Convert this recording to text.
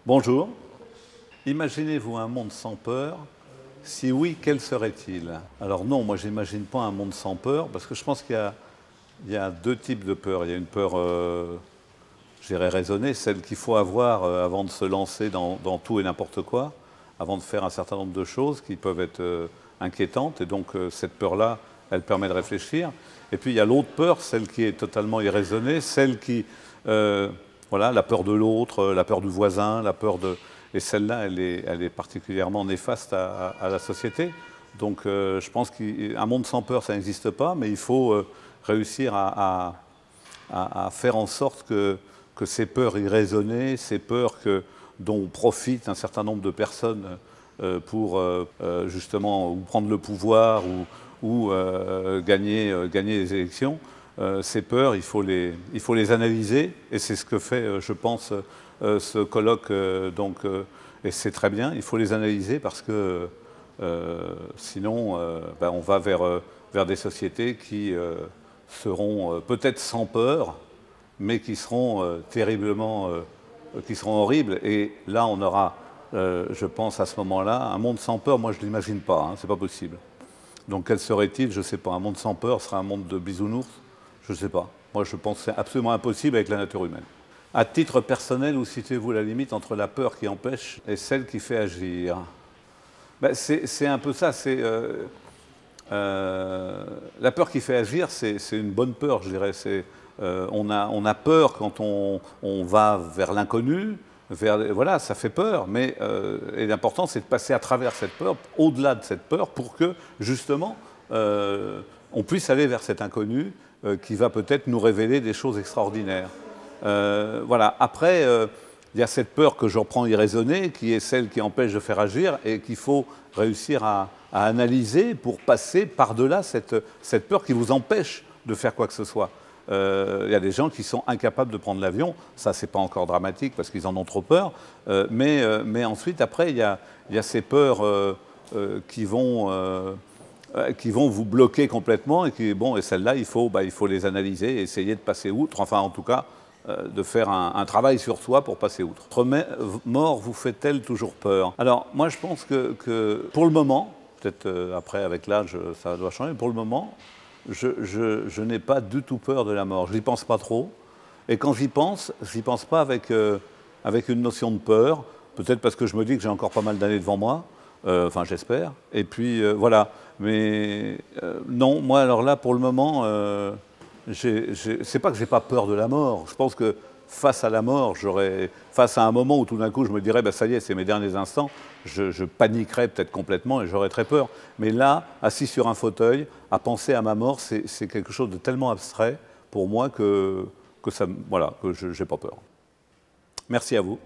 Bonjour. Imaginez-vous un monde sans peur? Si oui, quel serait-il? Alors non, moi j'imagine pas un monde sans peur, parce que je pense qu'il y a deux types de peur. Il y a une peur, je dirais, raisonnée, celle qu'il faut avoir avant de se lancer dans tout et n'importe quoi, avant de faire un certain nombre de choses qui peuvent être inquiétantes. Et donc cette peur-là, elle permet de réfléchir. Et puis il y a l'autre peur, celle qui est totalement irraisonnée, celle qui, voilà, la peur de l'autre, la peur du voisin, la peur de... Et celle-là, elle est particulièrement néfaste à la société. Donc je pense qu'un monde sans peur, ça n'existe pas, mais il faut réussir à faire en sorte que ces peurs irraisonnées, ces peurs dont profitent un certain nombre de personnes pour justement ou prendre le pouvoir ou gagner les élections, ces peurs, il faut les analyser, et c'est ce que fait, je pense, ce colloque. Et c'est très bien, il faut les analyser parce que sinon, on va vers des sociétés qui seront peut-être sans peur, mais qui seront terriblement, qui seront horribles. Et là, on aura, je pense, à ce moment-là, un monde sans peur. Moi, je ne l'imagine pas, hein, c'est pas possible. Donc, quel serait-il? Je ne sais pas. Un monde sans peur sera un monde de bisounours? Je ne sais pas. Moi, je pense que c'est absolument impossible avec la nature humaine. À titre personnel, où situez-vous la limite entre la peur qui empêche et celle qui fait agir? C'est un peu ça. La peur qui fait agir, c'est une bonne peur, je dirais. On a peur quand on va vers l'inconnu, voilà, ça fait peur. Mais et l'important, c'est de passer à travers cette peur, au-delà de cette peur, pour que, justement, on puisse aller vers cet inconnu qui va peut-être nous révéler des choses extraordinaires. Voilà. Après, il y a cette peur que je reprends irraisonnée, qui est celle qui empêche de faire agir et qu'il faut réussir à analyser pour passer par-delà cette peur qui vous empêche de faire quoi que ce soit. Il y a des gens qui sont incapables de prendre l'avion. Ça, c'est pas encore dramatique parce qu'ils en ont trop peur. Mais ensuite, après, il y a ces peurs qui vont vous bloquer complètement et celles-là, il faut les analyser et essayer de passer outre. Enfin, en tout cas, de faire un travail sur soi pour passer outre. Votre mort vous fait-elle toujours peur? Alors, moi, je pense que pour le moment, peut-être après, avec l'âge, ça doit changer, mais pour le moment, je n'ai pas du tout peur de la mort. Je n'y pense pas trop. Et quand j'y pense pas avec une notion de peur, peut-être parce que je me dis que j'ai encore pas mal d'années devant moi, enfin j'espère. Et puis voilà. Mais non, moi alors là, pour le moment, c'est pas que j'ai pas peur de la mort. Je pense que face à la mort, face à un moment où tout d'un coup je me dirais, ça y est, c'est mes derniers instants, je paniquerais peut-être complètement et j'aurais très peur. Mais là, assis sur un fauteuil, à penser à ma mort, c'est quelque chose de tellement abstrait pour moi que je n'ai pas peur. Merci à vous.